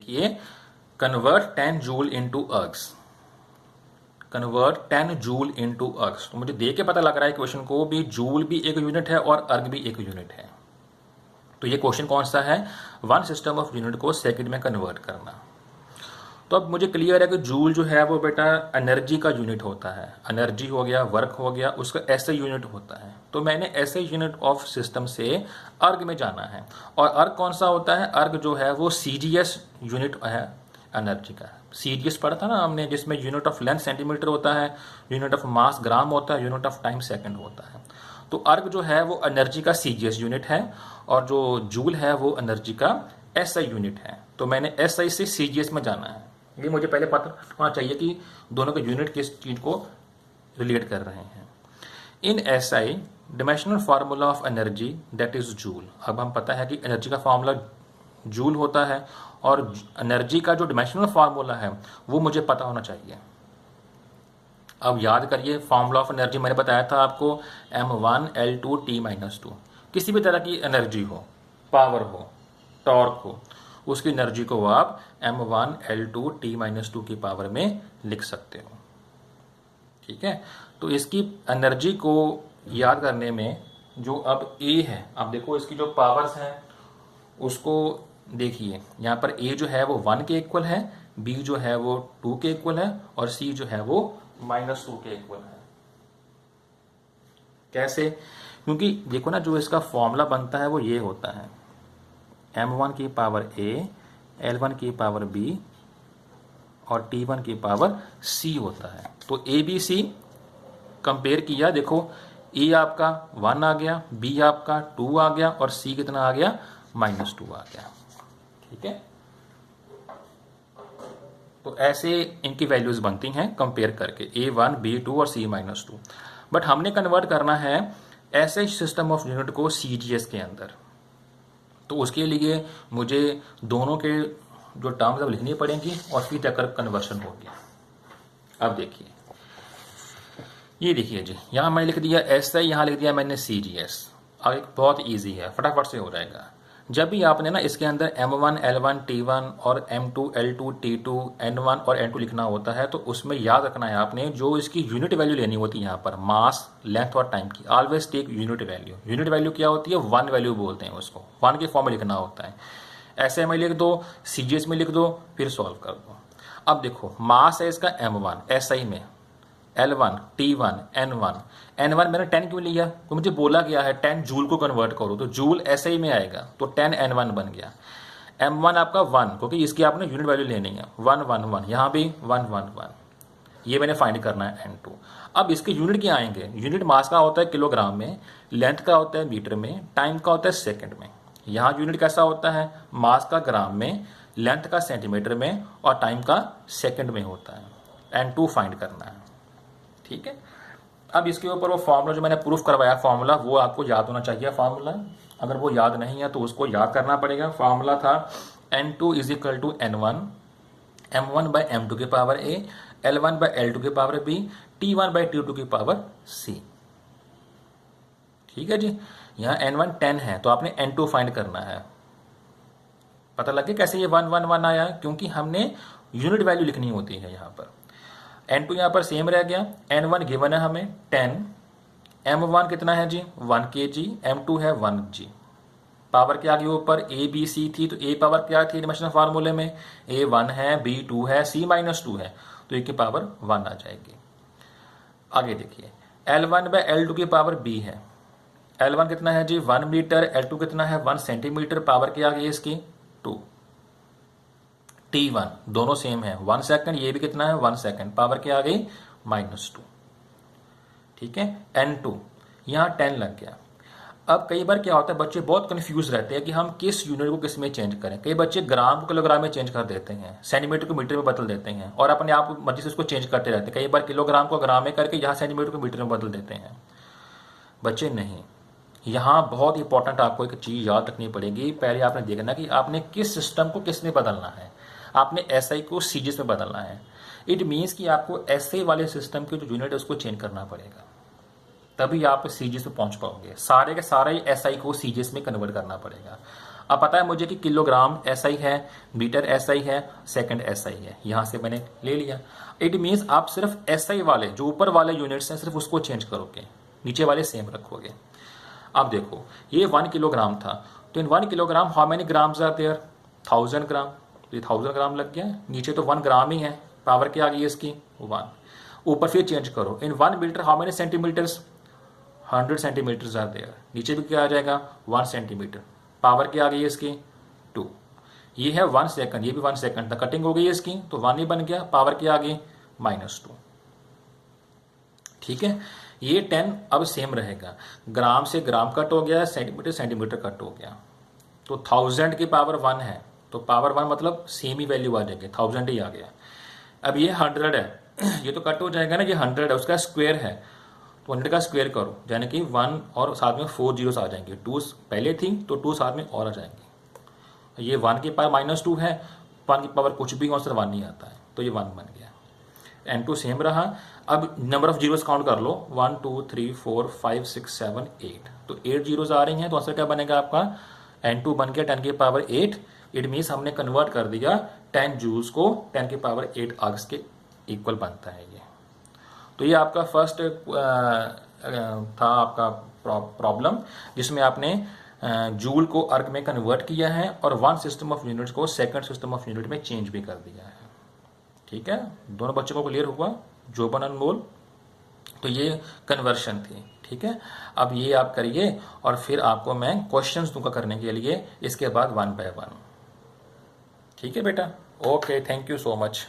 देखिए, convert 10 joule into ergs, convert 10 joule into ergs. तो मुझे देख के पता लग रहा है क्वेश्चन को भी, जूल भी एक यूनिट है और अर्ग भी एक यूनिट है। तो ये क्वेश्चन कौन सा है, वन सिस्टम ऑफ यूनिट को सेकंड में कन्वर्ट करना। तो अब मुझे क्लियर है कि जूल जो है वो बेटा एनर्जी का यूनिट होता है, एनर्जी हो गया, वर्क हो गया, उसका ऐसे यूनिट होता है। तो मैंने ऐसे यूनिट ऑफ सिस्टम से अर्ग में जाना है, और अर्ग कौन सा होता है, अर्ग जो है वो सीजीएस यूनिट है एनर्जी का। सीजीएस पढ़ा था ना हमने, जिसमें यूनिट ऑफ लेंथ सेंटीमीटर होता है, यूनिट ऑफ मास ग्राम होता है, यूनिट ऑफ टाइम सेकंड होता है। तो अर्ग जो है वो एनर्जी का सीजीएस यूनिट है, और जो जूल है वो एनर्जी का एसआई यूनिट है। तो मैंने एसआई से सीजीएस में जाना है। ये मुझे पहले पता होना चाहिए कि दोनों के यूनिट किस चीज को रिलेट कर रहे हैं। In SI dimensional formula of energy that is joule. अब हम पता है कि एनर्जी का फार्मूला जूल होता है, और एनर्जी का जो डायमेंशनल फार्मूला है वो मुझे पता होना चाहिए। अब याद करिए, फार्मूला ऑफ एनर्जी मैंने बताया था आपको, m1 L2 T-2। किसी भी तरह की एनर्जी हो, पावर हो, टॉर्क हो, उसकी एनर्जी को आप m1 L2 T-2 की पावर में लिख सकते हो। ठीक है, तो इसकी एनर्जी को याद करने में जो अब A है, अब देखो इसकी जो पावर्स हैं उसको देखिए, यहाँ पर A जो है वो 1 के इक्वल है, B जो है वो 2 के इक्वल है, और C जो है वो -2 के इक्वल है। कैसे? क्योंकि देखो ना, जो इसका फॉर्मूला बनता है वो ये होता है, m1 की पावर A, L1 की पावर B और T1 की पावर C होता है। तो A B C कंपेयर किया, देखो A आपका 1 आ गया, B आपका 2 आ गया, और C कितना आ गया, -2 आ गया। ठीक है, तो ऐसे इनकी वैल्यूज बनती हैं कंपेयर करके, A1 B2 और C-2। बट हमने कन्वर्ट करना है ऐसे सिस्टम ऑफ यूनिट को CGS के अंदर। तो उसके लिए मुझे दोनों के जो टर्म्स अब लिखनी पड़ेंगी, और फिर जाकर कन्वर्शन होगी। अब देखिए, ये देखिए जी, यहाँ मैंने लिख दिया SI, यहाँ लिख दिया मैंने CGS। अब बहुत इजी है, फटाफट से हो जाएगा। जब भी आपने ना इसके अंदर m1 L1 T1 और m2 L2 T2 n1 और n2 लिखना होता है, तो उसमें याद रखना है आपने, जो इसकी यूनिट वैल्यू लेनी होती है यहाँ पर, मास, लेंथ और टाइम की। Always take unit value. Unit value क्या होती है, 1 वैल्यू बोलते हैं उसको, 1 के फॉर्म में लिखना होता है। ऐसे में लिख दो, CGS में लिख दो, फिर सॉल्व कर दो। अब देखो, मास है इसका m1 SI में, L1 T1 n1 मैंने 10 क्यों लिया, तो मुझे बोला गया है 10 जूल को कन्वर्ट करो, तो जूल SI में आएगा, तो 10 n1 बन गया। m1 आपका 1, क्योंकि इसकी आपने यूनिट वैल्यू लेनी है, 1 1 1, यहाँ भी 1 1 1, ये मैंने फाइंड करना है n2। अब इसके यूनिट क्या आएंगे, यूनिट मास का होता है किलोग्राम में, लेंथ का होता है मीटर में, टाइम का होता है सेकेंड में। यहाँ यूनिट कैसा होता है, मास का ग्राम में, लेंथ का सेंटीमीटर में, और टाइम का सेकेंड में होता है। n2 फाइंड करना है। ठीक है, अब इसके ऊपर वो फॉर्मूला जो मैंने प्रूफ करवाया, फॉर्मूला वो आपको याद होना चाहिए। फॉर्मूला अगर वो याद नहीं है तो उसको याद करना पड़ेगा। फॉर्मूला था n2 = n1, m1 by m2 की power a, L1 by L2 की power b, T1 by T2 की पावर c। ठीक है जी, यहाँ n1 10 है, तो आपने n2 फाइंड करना है। पता लगे कैसे ये 1 1 1 आया, क्योंकि हमने यूनिट वैल्यू लिखनी होती है यहाँ पर। n2 यहाँ पर सेम रह गया, n1 गिवन है हमें 10, m1 कितना है जी 1 kg, m2 है 1 g। पावर क्या आ गई ऊपर, a b c थी, तो a पावर क्या थी डायमेंशनल फार्मूले में, a 1 है, b 2 है, c -2 है, तो a की पावर 1 आ जाएगी। आगे देखिए, L1 by L2 की पावर b है। L1 कितना है जी 1 मीटर, L2 कितना है 1 सेंटीमीटर, पावर क्या आ गई इसकी 2। T1 दोनों सेम है, 1 सेकंड, ये भी कितना है 1 सेकंड, पावर क्या आ गई -2। ठीक है, N2 यहाँ 10 लग गया। अब कई बार क्या होता है, बच्चे बहुत कंफ्यूज रहते हैं कि हम किस यूनिट को किस में चेंज करें। कई बच्चे ग्राम को किलोग्राम में चेंज कर देते हैं, सेंटीमीटर को मीटर में बदल देते हैं, और अपने आप मर्जी से उसको चेंज करते रहते हैं। कई बार किलोग्राम को ग्राम में करके यहाँ सेंटीमीटर को मीटर में बदल देते हैं। बच्चे नहीं, यहाँ बहुत इंपॉर्टेंट आपको एक चीज याद रखनी पड़ेगी। पहले आपने देखना कि आपने किस सिस्टम को किस में बदलना है। आपने SI को CGS में बदलना है। इट मीन्स कि आपको SI वाले सिस्टम के जो यूनिट है उसको चेंज करना पड़ेगा, तभी आप CGS में पहुंच पाओगे। सारे के सारे SI को CGS में कन्वर्ट करना पड़ेगा। अब पता है मुझे कि किलोग्राम एसआई है, मीटर एसआई है, सेकंड एसआई है, यहां से मैंने ले लिया। इट मीन्स आप सिर्फ एसआई वाले जो ऊपर वाले यूनिट्स हैं सिर्फ उसको चेंज करोगे, नीचे वाले सेम रखोगे। अब देखो ये 1 किलोग्राम था, तो in 1 kilogram how many grams are there, 1000 gram, तो ये 1000 ग्राम लग गया। नीचे तो 1 ग्राम ही है, पावर क्या आ गई इसकी 1। ऊपर फिर चेंज करो, in 1 metre how many centimetres, 100 centimetres are there. नीचे भी क्या आ जाएगा 1 सेंटीमीटर, पावर क्या आ गई इसकी 2। ये है 1 सेकंड, ये भी 1 सेकंड था, कटिंग हो गई इसकी तो 1 ही बन गया, पावर क्या आ गई -2। ठीक है, ये 10 अब सेम रहेगा, ग्राम से ग्राम कट हो गया, सेंटीमीटर सेंटीमीटर कट हो गया। तो 1000 की पावर 1 है, तो पावर 1 मतलब सेम ही वैल्यू आ जाएगी, 1000 ही आ गया। अब ये 100 है, ये तो कट हो जाएगा ना, ये 100 है, उसका स्क्वायर है, तो 100 का स्क्वायर करो, यानी कि 1 और साथ में 4 जीरोस आ जाएंगे, 2 पहले थी तो 2 साथ में और आ जाएंगे। ये 1 की पावर -2 है, 1 की पावर कुछ भी हो सिर्फ 1 नहीं आता है, तो ये 1 बन गया। N2 सेम रहा। अब नंबर ऑफ जीरोस काउंट कर लो, 1 2 3 4 5 6 7 8, तो 8 जीरोस आ रही हैं, तो आंसर क्या बनेगा आपका N2 बन गया 10 की पावर 8। इट मीन्स हमने कन्वर्ट कर दिया 10 जूल्स को 10 की पावर 8 आर्ग्स के इक्वल बनता है ये। तो ये आपका फर्स्ट था आपका प्रॉब्लम, जिसमें आपने जूल को अर्ग में कन्वर्ट किया है और 1 सिस्टम ऑफ यूनिट्स को सेकंड सिस्टम ऑफ यूनिट में चेंज भी कर दिया है। ठीक है, दोनों बच्चों को क्लियर हुआ, जोबन अनमोल? तो ये कन्वर्शन थी। ठीक है, अब ये आप करिए और फिर आपको मैं क्वेश्चंस दूंगा करने के लिए, इसके बाद 1 बाय 1। ठीक है बेटा, okay, thank you so much.